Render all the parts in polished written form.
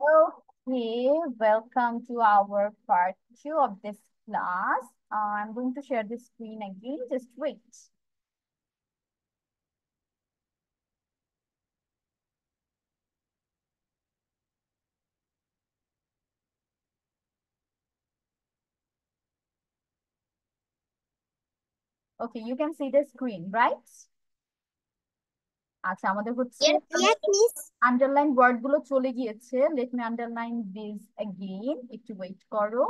Okay, welcome to our part 2 of this class. I'm going to share the screen again. Just wait. Okay, you can see the screen, right? আচ্ছা আমাদের হচ্ছে Yes, miss. Underline word গুলো চলে গিয়েছে। Let me underline this again, একটু wait করো।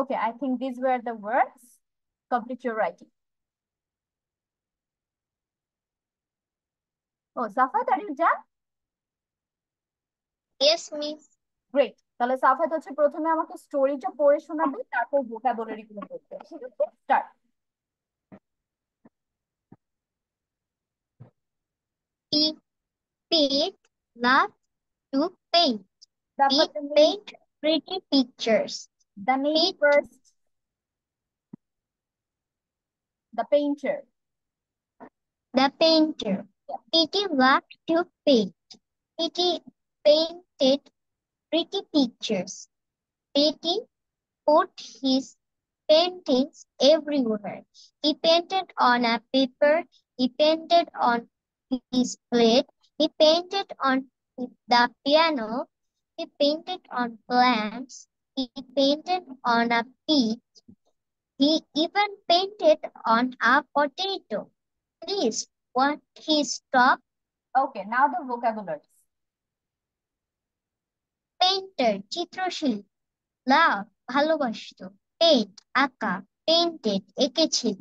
Okay, I think these were the words. Complete your writing. Oh, Safat, are you done? Yes, miss. Great. তাহলে সাফাত হচ্ছে প্রথমে আমাকে স্টোরিটা পড়ে শোনাবে, তারপর ভোকাবুলারি গুলো করতে। ঠিক আছে, start. Pete loves to paint. Safat, Pete paint pretty pictures. the name Pete, first. The painter. the painter. Pete loves to paint. Pete painted pretty pictures. Pete put his paintings everywhere. He painted on a paper. He painted on his plate. He painted on the piano. He painted on plants. He painted on a pig. He even painted on a potato. Please, what he stop? Okay, now the vocabularies. Painter, চিত্রশিল্পী, love, ভালোবাসতো, paint, আঁকা, painted, এঁকেছিল,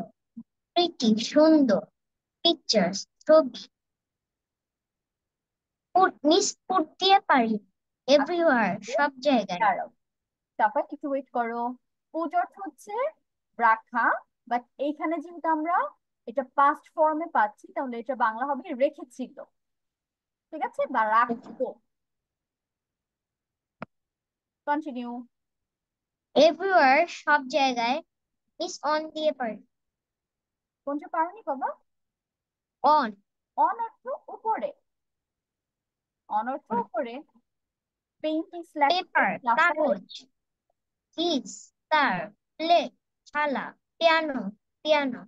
pretty, সুন্দর, pictures, ছবি, miss put দিয়ে পারি, everywhere, সব জায়গায়, দাঁড়াও, তারপর একটু ওয়েট করো। পুট অর্থ হচ্ছে রাখা, বাট এইখানে যেহেতু আমরা এটা পাস্ট ফর্মে পাচ্ছি, তাহলে এটা বাংলা হবে রেখেছিল। ঠিক আছে, বা রাখতো। কন্টিনিউ। everywhere, সব জায়গায়, মিস on দিয়ে পারি, কোনটা পারোনি বাবা? on, অন অর্থ উপরে। অন অর্থ উপরে। পেইন্টিং paper, কাগজ, keys, তার, plate, থালা, piano, piano,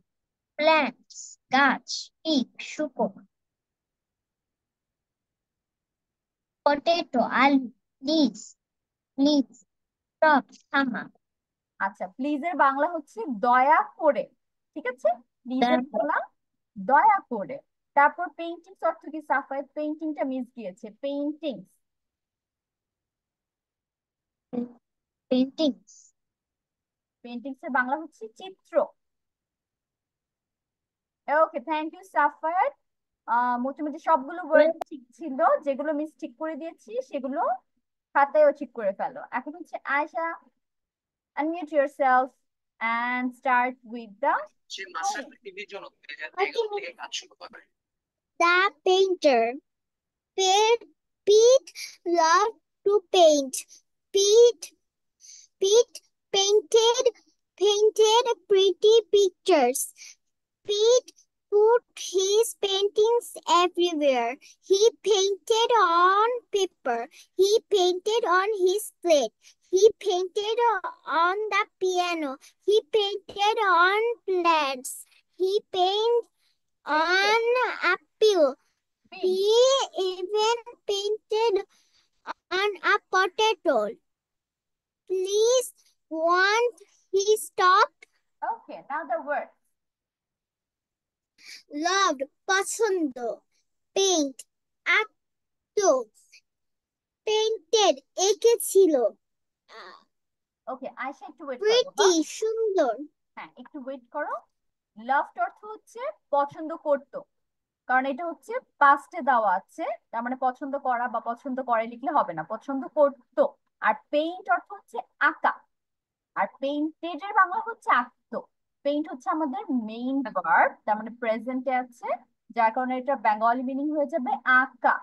plants, গাছ, pig, শুকর, potato, আলু, leaves, leaves, টব, থামা, আচ্ছা, প্লিজের বাংলা হচ্ছে দয়া করে। ঠিক আছে, প্লিজের বাংলা দয়া করে। তারপর পেইন্টিংস অর্থ কি সাফায়েত? পেইন্টিংটা মিস গিয়েছে, পেইন্টিংস। paintings, পেইন্টিংস এর বাংলা হচ্ছে চিত্র। ওকে, থ্যাংক ইউ সাফায়েত। মোটামুটি সবগুলো ওয়ার্ড ঠিক ছিল, যেগুলো মিস ঠিক করে দিয়েছি সেগুলো খাতায়ও ঠিক করে ফেলো। এখন হচ্ছে Ayesha, unmute yourself and start with the The painter. Pete loved to paint. Pete painted pretty pictures. Pete put his paintings everywhere. He painted on paper. He painted on his plate. He painted on the piano. He painted on plants. He painted on a pill. He even painted on a potato. Please, won't he stop? Okay, now the word. Loved, পছন্দ, paint, আঁকতো, এঁকেছিল। ওকে আয়শা একটু wait করো বাবা। Pretty সুন্দর। হ্যাঁ একটু wait করো। Loved অর্থ হচ্ছে পছন্দ করতো, কারণ এটা হচ্ছে পাস্টে দেওয়া আছে, তার মানে পছন্দ করা বা পছন্দ করে লিখলে হবে না, পছন্দ করতো। আর পেইন্ট অর্থ হচ্ছে আঁকা, আর পেইন্টেড এর বাংলা হচ্ছে আঁকতো। পেইন্ট হচ্ছে আমাদের মেইন ভার্ব, তার মানে প্রেজেন্টে আছে, যার কারণে এটা বেঙ্গলি মিনিং হয়ে যাবে আঁকা।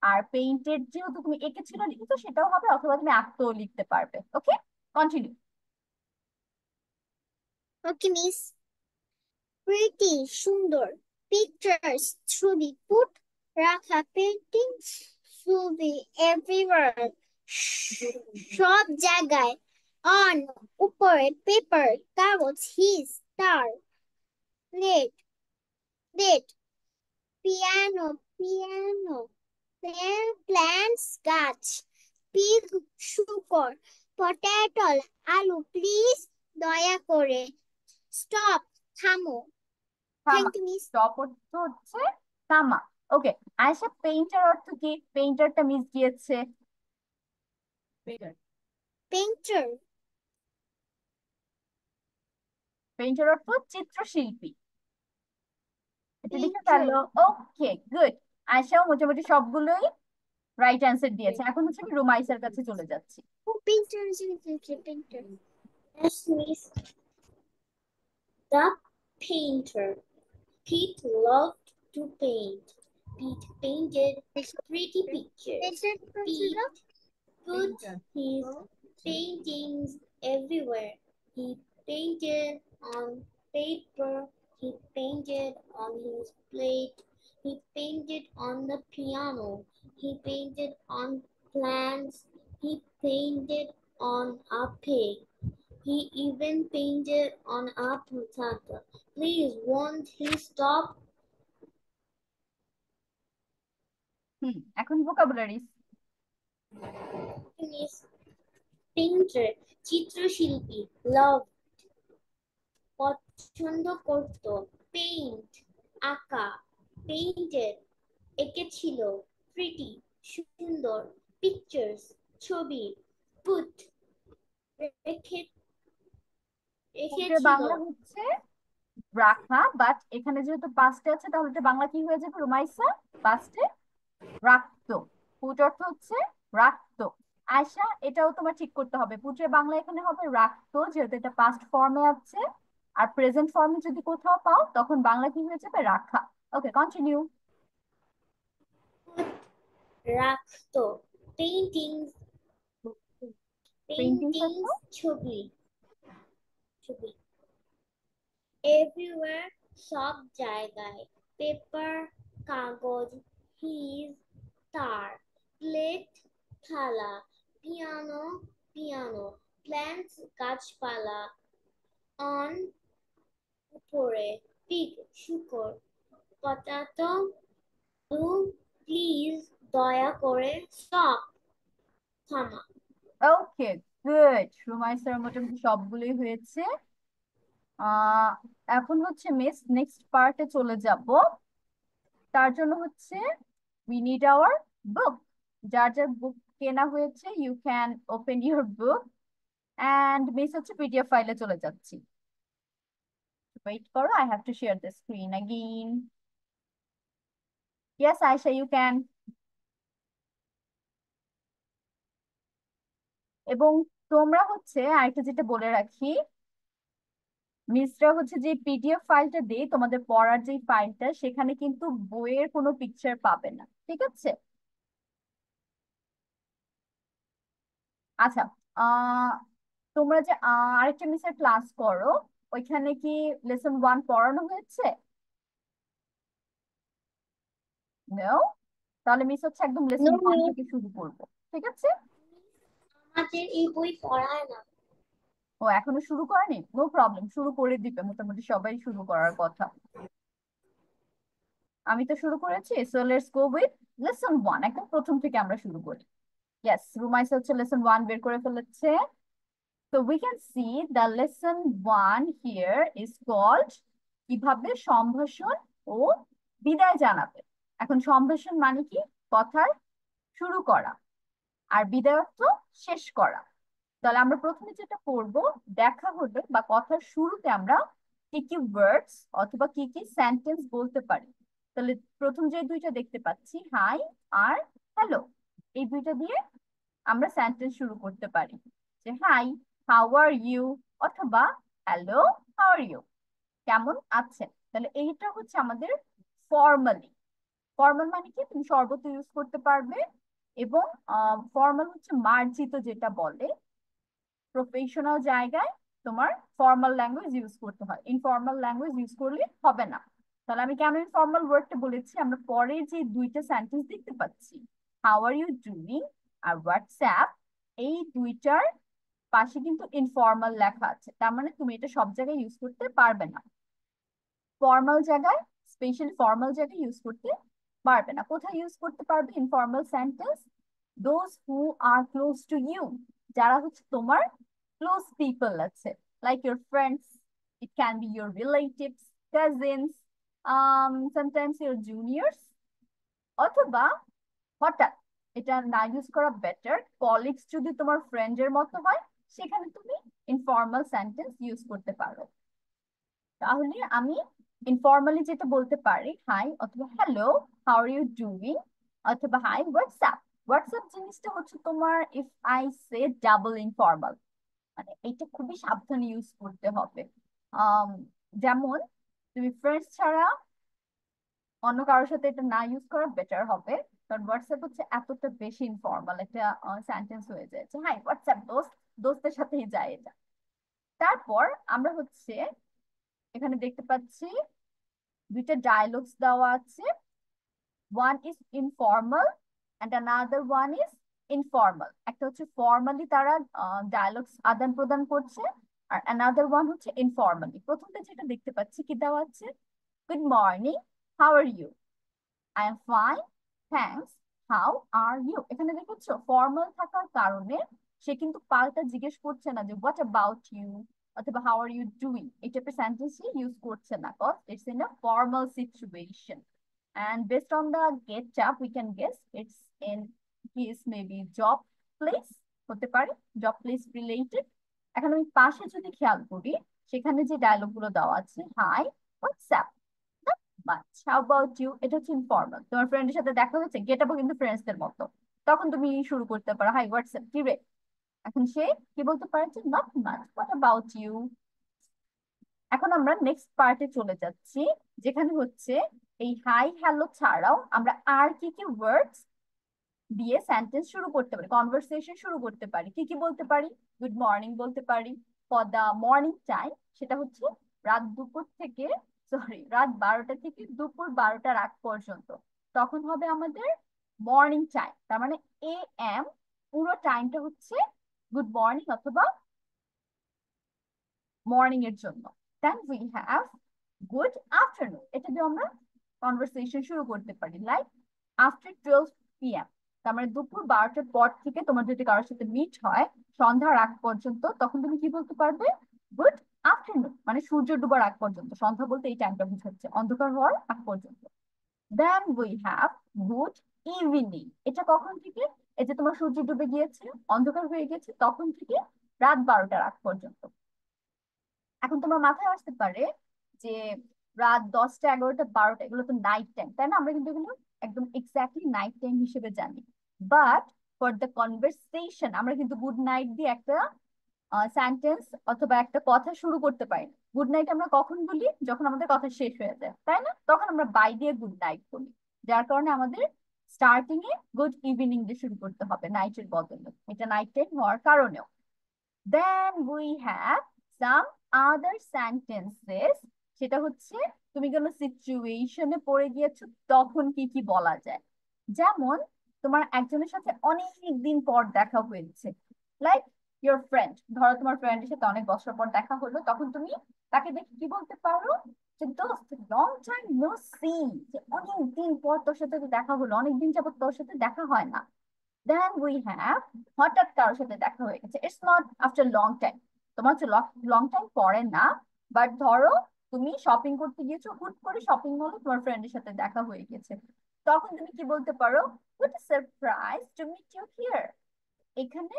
আর পেইন্টেড যেহেতু তুমি এঁকেছিল লিখতো সেটাও হবে, অথবা তুমি আঁকতেও লিখতে পারবে। ওকে কন্টিনিউ। ওকে মিস। প্রিটি সুন্দর। পিকচার্স ছবি। পুট রাখা। পেন্টিং ছবি। এভরিওয়ার সব জায়গায়। অন উপরে। পেপার কাগজ। হিজ তার। Plate plate. Piano piano. Plants গাছ। পিগ শুকর। পটেটো আলু। প্লিজ দয়া করে। স্টপ থামো। থামা। Thank you miss. স্টপ অর্থ হচ্ছে থামা। ওকে আয়সা পেইন্টার অর্থ কি? পেইন্টারটা মিস গিয়েছে। পেন্টার। পেইন্টার অর্থ চিত্রশিল্পী। এটা লিখে পেন্টার। ফেললো। Okay good. আয়সাও মোটামুটি সবগুলোই রাইট অ্যান্সার দিয়েছে। এখন হচ্ছে আমি রুমাইসার কাছে চলে যাচ্ছি। ও painter painter. Yes, miss. The painter. Pete loved to paint. Pete painted pretty pictures. Pete put his paintings everywhere. He painted on paper. He painted on his plate. He painted on the piano. He painted on plants. He painted on a pig. He even painted on a potato. Please, won't he stop? এখন vocabularies. Miss. Painter, চিত্রশিল্পী, love, পছন্দ করত, paint, আঁকা, painted, এঁকেছিল, pretty, সুন্দর, pictures, ছবি, put, রেখে পুটের রেখেছিল, বাংলা হচ্ছে রাখা, বাট এখানে যেহেতু পাস্টে আছে তাহলে এটা বাংলা কি হয়ে যাবে রুমাইসা? পাস্টে রাখতো। পুট অর্থ হচ্ছে রাখতো। আয়শা এটাও তোমার ঠিক করতে হবে, পুটের বাংলা এখানে হবে রাখতো, যেহেতু এটা পাস্ট ফর্মে আছে। আর প্রেজেন্ট ফর্মে যদি কোথাও পাও তখন বাংলা কি হয়ে যাবে? রাখা। ওকে কন্টিনিউ। put, রাখত, paintings, পেইন্টিংস অর্থ paintings, ছবি, ছবি, everywhere, সব জায়গায়, পেপার, কাগজ, হিজ, তার, প্লেট, থালা, পিয়ানো, পিয়ানো, প্ল্যান্টস, গাছপালা, অন, উপরে, পিগ, শুকর, পটাটো, আলু, প্লিজ, দয়া করে, স্টপ, থামা। Okay good. রুমাইসার মোটামুটি সবগুলোই হয়েছে। আহ এখন হচ্ছে মিস নেক্সট পার্টে চলে যাব। তার জন্য হচ্ছে উই নিড আওয়ার বুক। যার যার বুক কেনা হয়েছে you can open your book. And miss হচ্ছে পিডিএফ ফাইলে চলে যাচ্ছি। ওয়েট করো, I have to share the screen again. Yes Ayesha you can. এবং তোমরা হচ্ছে আরেকটা যেটা বলে রাখি, মিসরা হচ্ছে যে পিডিএফ ফাইলটা দেই তোমাদের পড়ার যে ফাইলটা, সেখানে কিন্তু বইয়ের কোনো পিকচার পাবে না, ঠিক আছে? আচ্ছা। আহ তোমরা যে আরেকটা মিসের ক্লাস করো, ওইখানে কি লেসন 1 পড়ানো হয়েছে? নো? তাহলে মিস হচ্ছে একদম লেসন নো 1 মিস। থেকে শুরু করবো, ঠিক আছে? আমাদের এই বই পড়ায় না। ও এখনো শুরু করেনি, নো প্রবলেম, শুরু করে দিবে, মোটামুটি সবাই শুরু করার কথা। আমি তো শুরু করেছি, so let's go with lesson 1, একদম প্রথম থেকে আমরা শুরু করি। ইয়েস রুমাইসা হচ্ছে লেসন 1 বের করে ফেলেছে। So we can see the lesson 1 here is called কিভাবে সম্ভাষণ ও বিদায় জানাবে। এখন সম্ভাষণ মানে কি? কথার শুরু করা। আর বিদায় অর্থ শেষ করা। তাহলে আমরা প্রথমে যেটা করব, দেখা হলে বা কথার শুরুতে আমরা কি কি ওয়ার্ডস অথবা কি কি সেন্টেন্স বলতে পারি। তাহলে প্রথম যে দুইটা দেখতে পাচ্ছি, হাই আর হ্যালো, এই দুইটা দিয়ে আমরা সেন্টেন্স শুরু করতে পারি। যে হাই, হাউ আর ইউ, অথবা হ্যালো, হাউ আর ইউ, কেমন আছেন। তাহলে এইটা হচ্ছে আমাদের ফর্মালি। ফর্মাল মানে কি, তুমি সর্বত্র ইউজ করতে পারবে। এবং ফর্মাল হচ্ছে মার্জিত, যেটা বলে প্রফেশনাল জায়গায় তোমার ফর্মাল ল্যাঙ্গুয়েজ ইউজ করতে হয়, ইনফর্মাল ল্যাঙ্গুয়েজ ইউজ করলে হবে না। তাহলে আমি কেন ইনফর্মাল ওয়ার্ডটা বলেছি, আমরা পরে যে দুইটা সেন্টেন্স দেখতে পাচ্ছি, হাউ আর ইউ ডুইং আর হোয়াটসঅ্যাপ, এই দুইটার পাশে কিন্তু ইনফর্মাল লেখা আছে, তার মানে তুমি এটা সব জায়গায় ইউজ করতে পারবে না। ফর্মাল জায়গায়, স্পেশালি ফর্মাল জায়গায় ইউজ করতে পারবে না। কোথায় ইউজ করতে পারবে informal sentence? Those who are close to you, যারা হচ্ছে তোমার ক্লোজ পিপল আছে, like your friends, it can be your relatives, cousins, sometimes your juniors, অথবা হঠাৎ, এটা না ইউজ করা বেটার, কলিগস যদি তোমার ফ্রেন্ডের মতো হয়, সেখানে তুমি ইনফর্মাল সেন্টেন্স ইউজ করতে পারো। তাহলে আমি ইনফর্মালি যেটা বলতে পারি, হাই অথবা hello, how are you doing, অথবা হাই হোয়াটসঅ্যাপ। হোয়াটসঅ্যাপ জিনিসটা হচ্ছে তোমার, if I say double informal, মানে এটা খুবই সাবধানে ইউজ করতে হবে। আম, যেমন তুমি ফ্রেন্ডস ছাড়া অন্য কারোর সাথে এটা না ইউজ করা বেটার হবে, কারণ হোয়াটসঅ্যাপ হচ্ছে এতটা বেশি ইনফর্মাল একটা সেন্টেন্স হয়ে যায়, যে হাই হোয়াটসঅ্যাপ দোস্ত, দোস্তের সাথেই যায় এটা। তারপর আমরা হচ্ছে এখানে দেখতে পাচ্ছি দুইটা ডায়লগস দেওয়া আছে, one is informal and another one is informal. একটা হচ্ছে ফর্মালি তারা ডায়লগস আদান প্রদান করছে, আর অ্যানাদার ওয়ান হচ্ছে ইনফর্মালি। প্রথমটা যেটা দেখতে পাচ্ছি কি দেওয়া আছে, good morning, how are you, I am fine, thanks, how are you. এখানে দেখেছো ফর্মাল থাকার কারণে সে কিন্তু পাল্টা জিজ্ঞেস করছে না যে হোয়াট অ্যাবাউট ইউ অথবা হাউ আর ইউ ডুইং, এই টাইপের সেন্টেন্স ইউজ করছে না, cause it's in a formal situation. And based on the get up, we can guess it's in his maybe job place, হতে পারে জব প্লেস রিলেটেড। এখন আমি পাশে যদি খেয়াল করি, সেখানে যে ডায়লগ গুলো দেওয়া আছে, hi what's up, much, how about you, এটা হচ্ছে ইনফর্মাল। তোমার ফ্রেন্ডের সাথে দেখা হচ্ছে, গেট আপও কিন্তু ফ্রেন্ডসদের মতো, তখন তুমি শুরু করতে পারো, হাই হোয়াটসঅ্যাপ, কি রে। এখন সে কি বলতে পারে, যে not much, what about you. এখন আমরা নেক্সট পার্টে চলে যাচ্ছি, যেখানে হচ্ছে এই হাই হ্যালো ছাড়াও আমরা আর কি কি ওয়ার্ডস দিয়ে সেন্টেন্স শুরু করতে পারি, কনভারসেশন শুরু করতে পারি। কি কি বলতে পারি, গুড মর্নিং বলতে পারি, ফর দা মর্নিং টাইম, সেটা হচ্ছে রাত দুপুর থেকে, সরি রাত 12টা থেকে দুপুর 12টার আগ পর্যন্ত, তখন হবে আমাদের মর্নিং টাইম। তার মানে এ এম, পুরো টাইমটা হচ্ছে গুড মর্নিং অথবা মর্নিং এর জন্য। Then we have good afternoon, এটা দিয়ে আমরা কনভারসেশন শুরু করতে পারি, লাইক আফটার 12 p.m., তার মানে দুপুর 12টার পর থেকে তোমার যদি কারোর সাথে মিট হয় সন্ধ্যার আগ পর্যন্ত, তখন তুমি কি বলতে পারবে, গুড আফটারনুন, মানে সূর্য ডুবার আগ পর্যন্ত। সন্ধ্যা বলতে এই টাইমটা বুঝাচ্ছে, অন্ধকার হওয়ার আগ পর্যন্ত। Then we have good evening, এটা কখন থেকে, এই যে তোমার সূর্য ডুবে গিয়েছে, অন্ধকার হয়ে গেছে, তখন থেকে রাত 12টার আগ পর্যন্ত। এখন তোমার মাথায় আসতে পারে যে রাত 10টা, 11টা, 12টা, এগুলো তো নাইট টাইম, তাই না? আমরা কিন্তু এগুলো একদম এক্স্যাক্টলি নাইট টাইম হিসেবে জানি। বাট ফর দ্য কনভারসেশন আমরা কিন্তু গুড নাইট দিয়ে একটা সেন্টেন্স অথবা একটা কথা শুরু করতে পারি না। গুড নাইট আমরা কখন বলি, যখন আমাদের কথা শেষ হয়ে যায়, তাই না? তখন আমরা বাই দিয়ে গুড নাইট বলি, যার কারণে আমাদের স্টার্টিং এ গুড ইভিনিং দিয়ে শুরু করতে হবে নাইটের বদলে, এটা নাইট টাইম হওয়ার কারণেও। Then we have some other sentences, সেটা হচ্ছে তুমি কোনো সিচুয়েশনে পড়ে গিয়েছো, তখন কি কি বলা যায়। যেমন তোমার একজনের সাথে অনেক দিন পর দেখা হয়েছে, লাইক ইয়োর ফ্রেন্ড, ধরো তোমার ফ্রেন্ডের সাথে অনেক বছর পর দেখা হলো, তখন তুমি তাকে দেখে কি বলতে পারো, যে দোস্ত লং টাইম নো সি, যে অনেক দিন পর তোর সাথে তো দেখা হলো, অনেক দিন যাবত তোর সাথে দেখা হয় না। দেন উই হ্যাভ হঠাৎ কারোর সাথে দেখা হয়ে গেছে, it's not after long time, তোমার হচ্ছে লং টাইম পরে না, বাট ধরো তুমি শপিং করতে গিয়েছো, হুট করে শপিং মলে তোমার ফ্রেন্ডের সাথে দেখা হয়ে গেছে, তখন তুমি কি বলতে পারো, what a surprise to meet you here, এখানে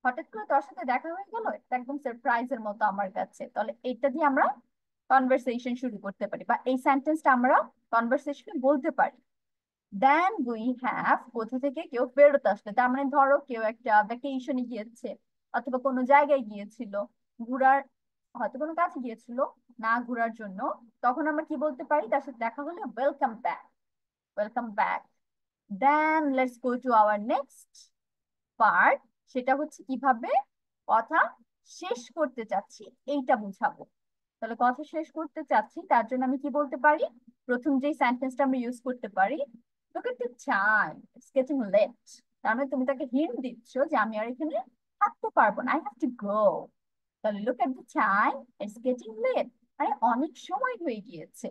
হঠাৎ করে তোর সাথে দেখা হয়ে গেল, এটা একদম সারপ্রাইজের মতো আমার কাছে, তাহলে এটা দিয়ে আমরা কনভারসেশন শুরু করতে পারি, বা এই সেন্টেন্সটা আমরা কনভারসেশনে বলতে পারি। দেন উই হ্যাভ, কোথা থেকে কেউ ফেরত আসলে, তার মানে ধরো কেউ একটা ভ্যাকেশনে গিয়েছে অথবা কোনো জায়গায় গিয়েছিল ঘোরার, হয়তো কোনো কাছে গিয়েছিল না ঘোরার জন্য, তখন আমরা কি বলতে পারি তার সাথে দেখা হলে? Welcome back, welcome back. Then let's go to our next part, সেটা হচ্ছে কিভাবে কথা শেষ করতে চাচ্ছি এইটা বুঝাবো। তাহলে কথা শেষ করতে চাচ্ছি তার জন্য আমি কি বলতে পারি? প্রথম যে সেন্টেন্সটা আমরা ইউজ করতে পারি, look at the time, it's getting late। তার মানে তুমি তাকে হিন্ট দিচ্ছ যে আমি আর এখানে থাকতে পারবো না, I have to go। তাহলে look at the time, it's getting late, মানে অনেক সময় হয়ে গিয়েছে।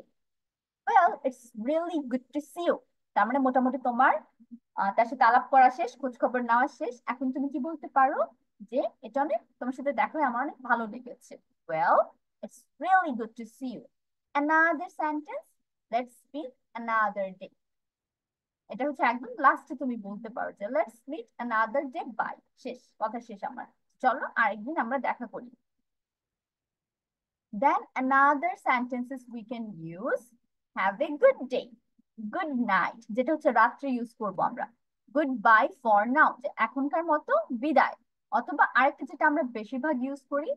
well, it's really good to see you। তার মানে মোটামুটি তোমার তার সাথে আলাপ করা শেষ, খোঁজ খবর নেওয়া শেষ, এখন তুমি কি বলতে পারো? যে এটা অনেক, তোমার সাথে দেখা হয়ে আমার অনেক ভালো লেগেছে। well, it's really good to see you। another sentence, let's meet another day। এটা হচ্ছে একদম লাস্টে তুমি বলতে পারো যে let's meet another day, bye, শেষ, কথা শেষ আমার, চলো আরেকদিন আমরা দেখা করি। Then another sentences we can use, have a good day, good night, যেটা হচ্ছে রাত্রে ইউজ করব আমরা, গুড বাই ফর নাও, যে এখনকার মতো বিদায়। অথবা আরেকটা যেটা আমরা বেশিরভাগ ইউজ করি,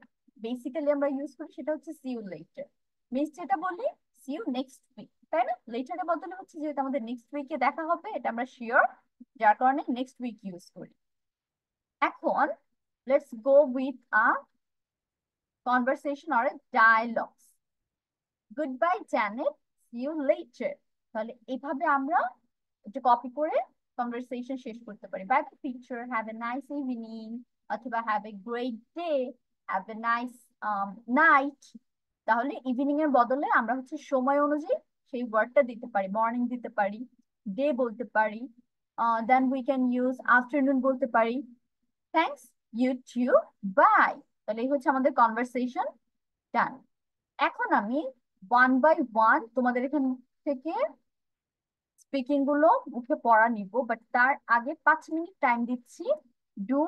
বেসিক্যালি আমরা ইউজ করি, সেটা হচ্ছে সি ইউ লেটার। মিস যেটা বলি সি ইউ নেক্সট উইক, তাই না? লেটারের বদলে হচ্ছে যেহেতু আমাদের নেক্সট উইকে দেখা হবে, এটা আমরা শিওর, যার কারণে নেক্সট উইক ইউজ করি। এখন let's go with a conversation or a dialogues. Goodbye Janet, see you later. তাহলে এইভাবে আমরা একটু কপি করে কনভারসেশন শেষ করতে পারি। By the picture, have a nice evening, অথবা have a great day, have a nice night. তাহলে ইভিনিং এর বদলে আমরা হচ্ছে সময় অনুযায়ী সেই ওয়ার্ডটা দিতে পারি, মর্নিং দিতে পারি, ডে বলতে পারি, then we can use afternoon বলতে পারি। Thanks, you too, bye. তাহলে এই হচ্ছে আমাদের কনভারসেশন ডান। এখন আমি ওয়ান বাই ওয়ান তোমাদের এখান থেকে স্পিকিং গুলো মুখে পড়া নিব, বাট তার আগে 5 মিনিট টাইম দিচ্ছি। Do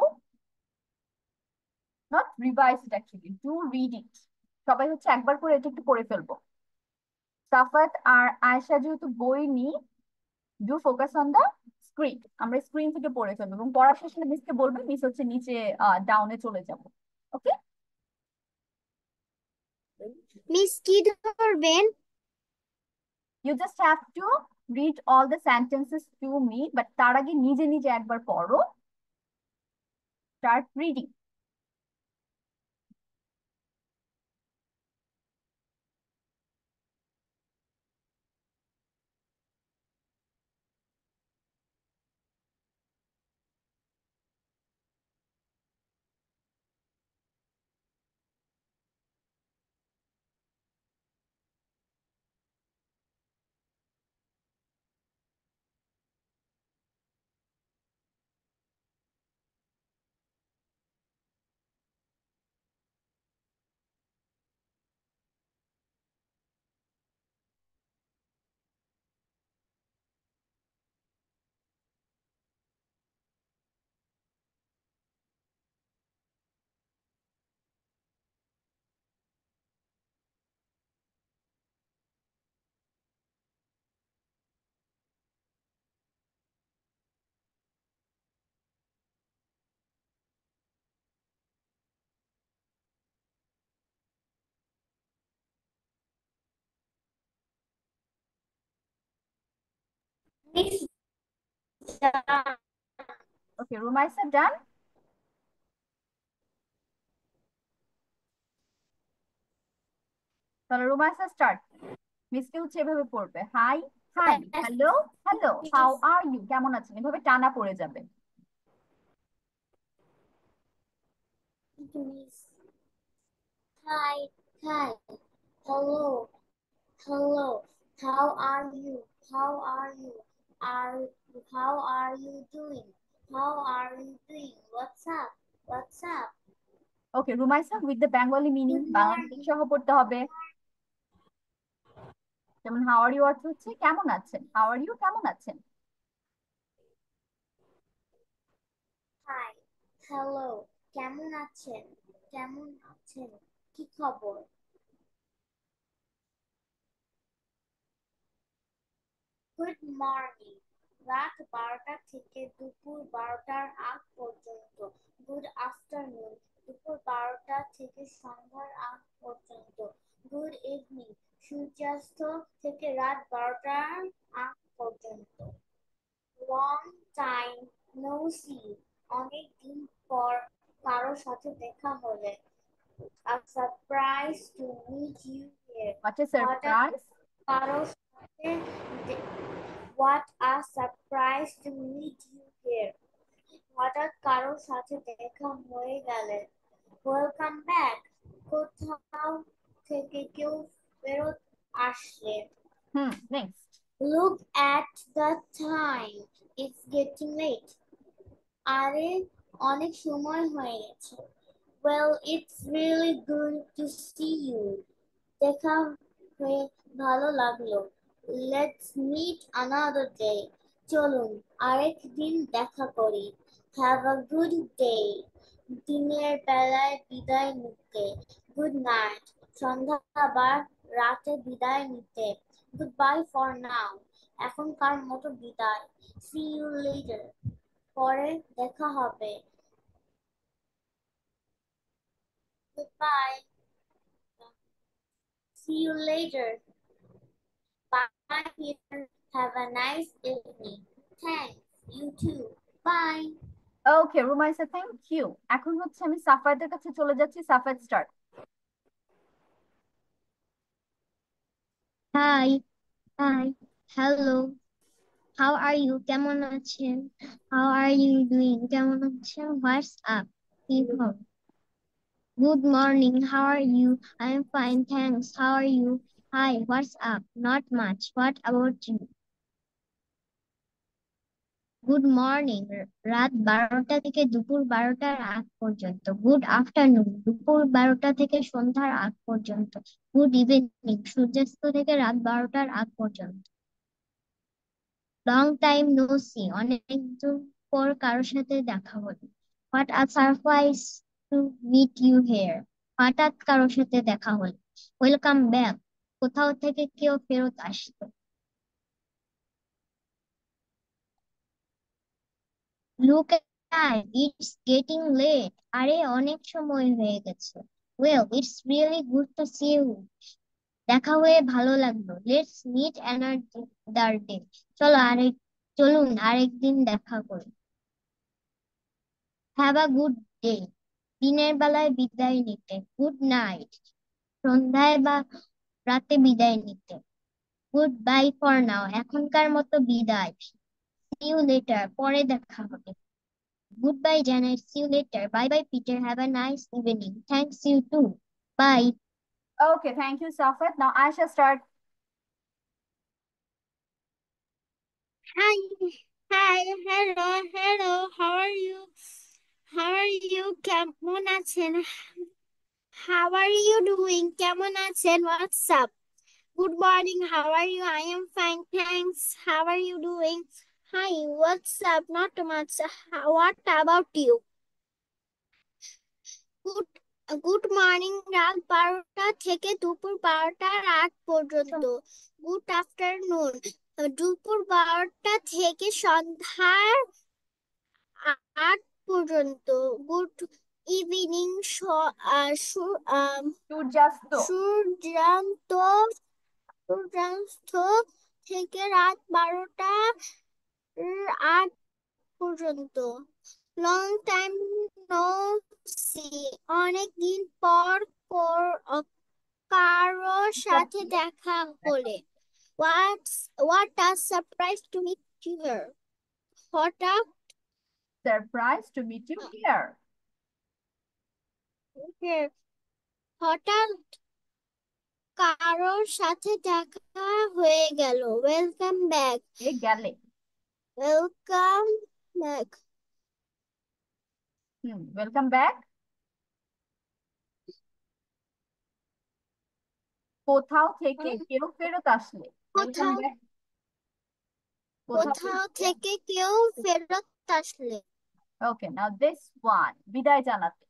not revise it, actually do read it. সবাই হচ্ছে একবার করে এটা একটু পড়ে ফেলবো। সাফাত আর আয়েশা যেহেতু বই নি, do focus on the screen, আমরা স্ক্রিন থেকে পড়ে ফেলবো, এবং পড়া শেষে মিসকে বলবে, মিস হচ্ছে নিচে ডাউনে চলে যাব। ওকে? মিস কি ধরবেন? You just have to read all the sentences to me, but তার আগে নিজে নিজে একবার পড়ো। Start reading. Miss okay, Rumaisa done. তাহলে রুমাইসা স্টার্ট। মিসকে হচ্ছে এভাবে পড়বে, hi, hi, hello, hello, how are you, কেমন আছেন, এভাবে টানা পড়ে যাবে। Miss Hi, hi, hello, hello. How are you? How are you? Are how are you doing? How are you doing? What's up? What's up? Okay Rumaisa, with the Bengali meaning, Good Bangla meaning morning. সহ পড়তে হবে। যেমন how are you অর্থ হচ্ছে কেমন আছেন, how are you, কেমন আছেন। Hi. হ্যালো, কেমন আছেন? কেমন আছেন? কি খবর? গুড মর্নিং, রাত 12টা থেকে দুপুর 12টার আগ পর্যন্ত। গুড আফটারনুন, দুপুর 12টা থেকে সন্ধ্যার আগ পর্যন্ত। গুড ইভিনিং, সূর্যাস্ত থেকে রাত 12টার আগ পর্যন্ত। লং টাইম নো সি, অনেক দিন পর কারো সাথে দেখা হলে। A surprise to meet you here. What a হঠাৎ surprise! কারো সাথে What a surprise to meet you here. হঠাৎ কারো সাথে দেখা হয়ে গেলে। ওয়েলকাম ব্যাক, কোথাও থেকে কেউ ফেরত আসলে। Next. Look at the time, it's getting late. আরে অনেক সময় হয়ে গেছে। Well, it's really good to see you. দেখা হয়ে ভালো লাগলো। Let's meet another day. চলুন আরেক দিন দেখা করি। Have a good day. দিনের বেলায় বিদায় নিতে। Good night. সন্ধ্যা আবার রাতে বিদায় নিতে। Goodbye for now. এখনকার মতো বিদায়। See you later. পরে দেখা হবে। Goodbye. See you later. Bye, Peter. Have a nice evening. Thanks. You too. Bye. Okay Rumaisa, thank you. এখন হচ্ছে আমি সাফায়াতের কাছে চলে যাচ্ছি। Safayat start. Hi hi hello, how are you, কেমন আছেন? হাউ আর ইউ ডুইং, কেমন আছেন? হোয়াটস আপ, কি খবর? Good morning, how are you? I am fine, thanks, how are you? Hi, what's up? Not much, what about you? Good morning, রাত 12টা থেকে দুপুর 12টার আগ পর্যন্ত। গুড আফটারনুন, দুপুর 12টা থেকে সন্ধ্যার আগ পর্যন্ত। গুড ইভিনিং, সূর্যাস্ত থেকে রাত 12টার আগ পর্যন্ত। লং টাইম নো সি, অনেকদিন পর কারোর সাথে দেখা হলো। What a surprise to meet you here, হঠাৎ কারোর সাথে দেখা হলো। ওয়েলকাম ব্যাক, কোথাও থেকে কেউ ফেরত আসলো। Look at, it's getting late, আরে অনেক সময় হয়ে গেছে। Well, it's really good to see you, দেখা হয়ে ভালো লাগলো। লেটস মিট অ্যানাদার ডে, চলুন আরেকদিন দেখা করি। হ্যাভ আ গুড ডে, দিনের বেলায় বিদায় নিতে। গুড নাইট, সন্ধ্যায় বা রাতে বিদায় নিতে। গুড বাই ফর নাও, এখনকার মতো বিদায়। সি ইউ লেটার, পরে দেখা হবে। গুড বাই জানাই, see you later. Bye bye Peter, have a nice evening. Thanks, you too. Bye. Okay, thank you Safayat. Now Ayesha start. Hi, hi, hello, hello, how are you? How are you? কেমন আছেন? How are you doing? কেমন আছেন? What's up? Good morning, how are you? I am fine, thanks. How are you doing? Hi, what's up? Not much. What about you? Good, good morning, রাত 12টা থেকে দুপুর 12টার আগ পর্যন্ত। গুড আফটারনুন, দুপুর 12টা থেকে সন্ধ্যার আগ পর্যন্ত। গুড ইভিনিং, সূর্যাস্ত। সূর্যান্ত সূর্যাস্ত থেকে রাত 12টার আগ পর্যন্ত। লং টাইম নো সি, অনেক দিন পর কারো সাথে দেখা হলে। What a surprise to meet you here. হঠাৎ surprise to meet you here. হঠাৎ কারোর সাথে দেখা হয়ে গেল। ওয়েলকাম ব্যাক, এ গেলে। Welcome back, welcome back. কোথাও থেকে কেউ ফেরত আসলে। ওয়েলকাম কোথাও ব্যাক। কোথাও কোথাও থেকে থেকে কেউ ফেরত আসলে। ওকে, নাও দিস ওয়ান, বিদায় জানাতে।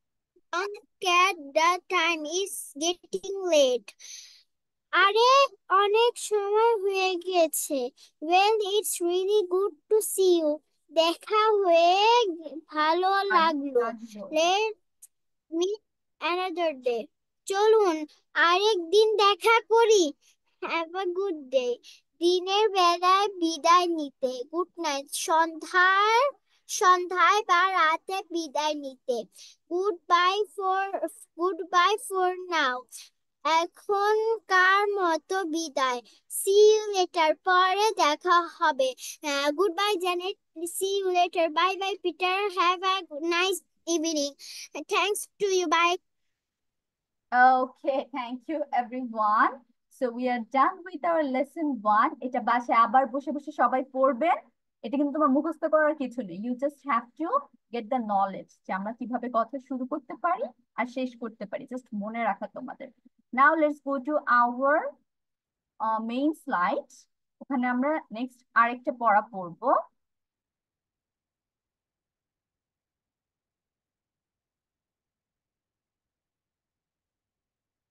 Cat, the time is getting late. আরে অনেক সময় হয়ে গিয়েছে। Well, it's really good to see you. দেখা হয়ে ভালো লাগলো। Let's meet another day. চলুন আরেকদিন দেখা করি। Have a good day. দিনের বেলায় বিদায় নিতে। Good night. সন্ধ্যায় বা রাতে বিদায় নিতে। Good bye for now. এখনকার মতো বিদায়। See you later. পরে দেখা হবে। Goodbye, Janet. See you later. Bye bye, Peter. Have a nice evening. Thanks to you. Bye. Okay, thank you everyone. So we are done with our lesson 1. এটা বাসায় আবার বসে বসে সবাই পড়বেন। এটা কিন্তু তোমার মুখস্থ করার কিছু নেই। You just have to get the knowledge যে আমরা কিভাবে কথা শুরু করতে পারি আর শেষ করতে পারি। জাস্ট মনে রাখা তোমাদের। Now let's go to our main slide. ওখানে আমরা নেক্সট আরেকটা পড়া পড়বো।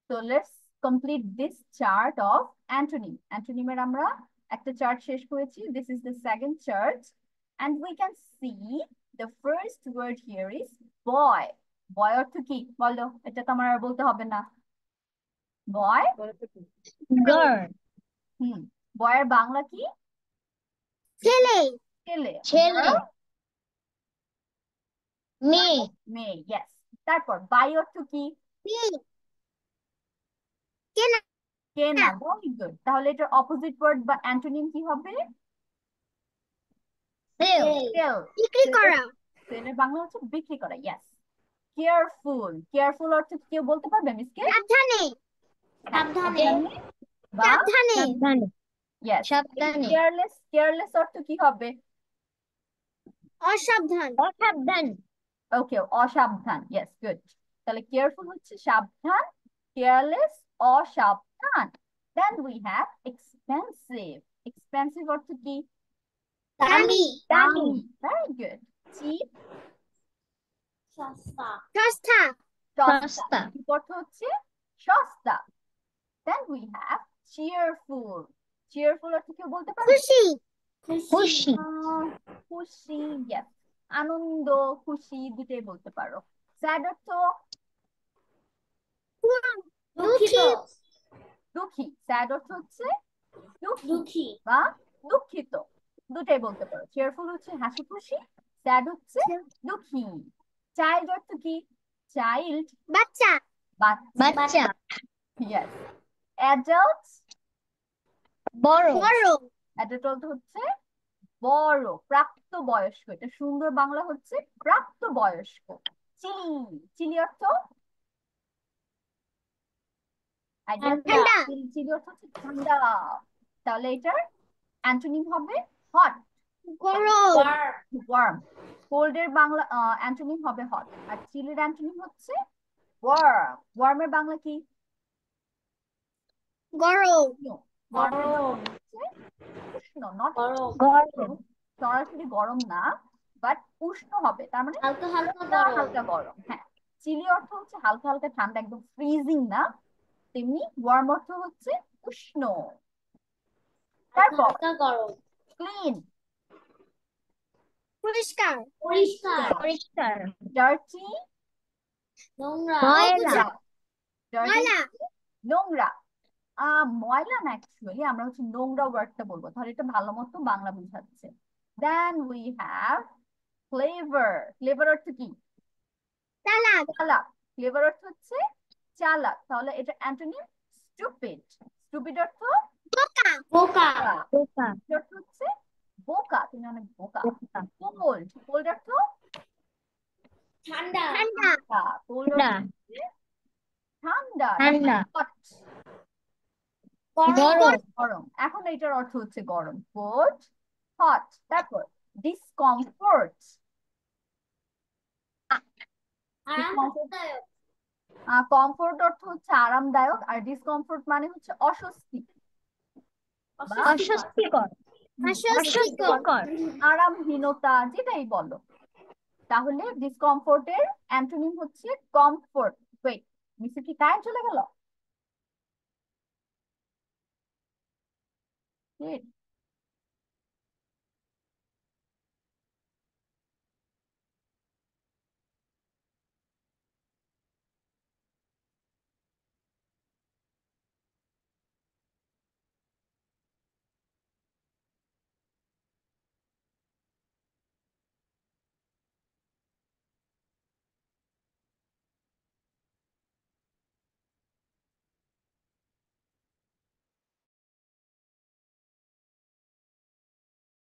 So let's complete this chart of antonym. Antonym এর আমরা একটা চার্ট শেষ করেছি। This is the second chart and we can see the first word here is boy. Boy অর্থ কি বলো? এটা তো আমার আর বলতে হবে না। Boy, girl, boy এর বাংলা কি? ছেলে। ছেলে। ছেলে, Girl, মেয়ে, মেয়ে, yes. তারপর বাই অর্থ কি? কেনা। কেনা। Very good. তাহলে এটার অপোজিট ওয়ার্ড বা অ্যান্টোনিম কি হবে? sell, Sell. বিক্রি করা। সেলের বাংলা হচ্ছে বিক্রি করা। Yes. কেয়ারফুল। কেয়ারফুল অর্থ কেউ বলতে পারবে মিসকে? সাবধানে। সাবধানে। বা সাবধানে। সাবধানে, yes. সাবধানে, কেয়ারলেস। কেয়ারলেস অর্থ কি হবে? অসাবধান। অসাবধান, ওকে, অসাবধান। Yes, good. তাহলে কেয়ারফুল হচ্ছে সাবধান, careless অসাবধান। Then we have expensive. Expensive অর্থ কি? দামি। দামি। Very good. Cheap. সস্তা। সস্তা। সস্তা, cheap অর্থ হচ্ছে সস্তা। Then we have cheerful. Cheerful অর্থ কেউ বলতে পারবে? খুশি। খুশি, খুশি, yes. আনন্দ, খুশি দুটোই বলতে পারো। স্যাড অর্থ? দুঃখী। দুঃখী। স্যাড অর্থ হচ্ছে দুঃখী। বা দুঃখিত, দুটাই বলতে পারো। চেয়ারফুল হচ্ছে হাসি খুশি, স্যাড হচ্ছে দুঃখী। চাইল্ড অর্থ কি? চাইল্ড বাচ্চা। বাচ্চা, yes. অ্যাডাল্ট? বড়, অ্যাডাল্ট অর্থ হচ্ছে বড়, প্রাপ্ত বয়স্ক। এটা সুন্দর বাংলা হচ্ছে প্রাপ্ত বয়স্ক। চিলি। চিলি অর্থ? ঠান্ডা। চিলি অর্থ হচ্ছে ঠান্ডা। তাহলে এটার অ্যান্টোনিম হবে হট। ওয়ার্ম। কোল্ড এর বাংলা অ্যান্টোনিম হবে হট, আর চিলির অ্যান্টোনিম হচ্ছে ওয়ার্ম। ওয়ার্মের বাংলা কি? গরম। উষ্ণ, নট গরম, সরাসরি গরম না, বাট উষ্ণ হবে, তার মানে হালকা হালকা গরম। হ্যাঁ, চিলি অর্থ হচ্ছে হালকা হালকা ঠান্ডা, একদম ফ্রিজিং না। তেমনি ওয়ার্ম অর্থ হচ্ছে উষ্ণ। তারপর গরম। ক্লিন। পরিষ্কার। পরিষ্কার, ডার্টি। নোংরা। ময়লা, নোংরা। ময়লা না, অ্যাকচুয়ালি আমরা হচ্ছে নোংরা ওয়ার্ডটা বলবো, তাহলে এটা ভালো মতো বাংলা বুঝাচ্ছে। Then we have flavour. Flavour অর্থ কি? চালাক। চালাক। ফ্লেভার অর্থ হচ্ছে চালাক, তাহলে এটা অ্যান্টোনিম স্টুপিড। স্টুপিড অর্থ? বোকা। বোকা, অর্থ হচ্ছে বোকা, তুমি অনেক বোকা। বোকা, কোল্ড। কোল্ড অর্থ? ঠান্ডা। কোল্ড ঠান্ডা, অর্থ হচ্ছে ঠান্ডা। ঠান্ডা, হট। গরম, গরম। এখন এটার অর্থ হচ্ছে গরম, কোল্ড, হট। তারপর ডিসকমফোর্ট। কমফোর্ট অর্থ হচ্ছে আরামদায়ক, আর ডিসকমফোর্ট মানে হচ্ছে অস্বস্তি, অস্বস্তিকর, অস্বস্তিকর, আরামহীনতা, যেটাই বলো। তাহলে ডিসকমফোর্টের অ্যান্টোনিম হচ্ছে কমফোর্ট। ওয়েট, মিস্টার কি কারেন্ট চলে গেল?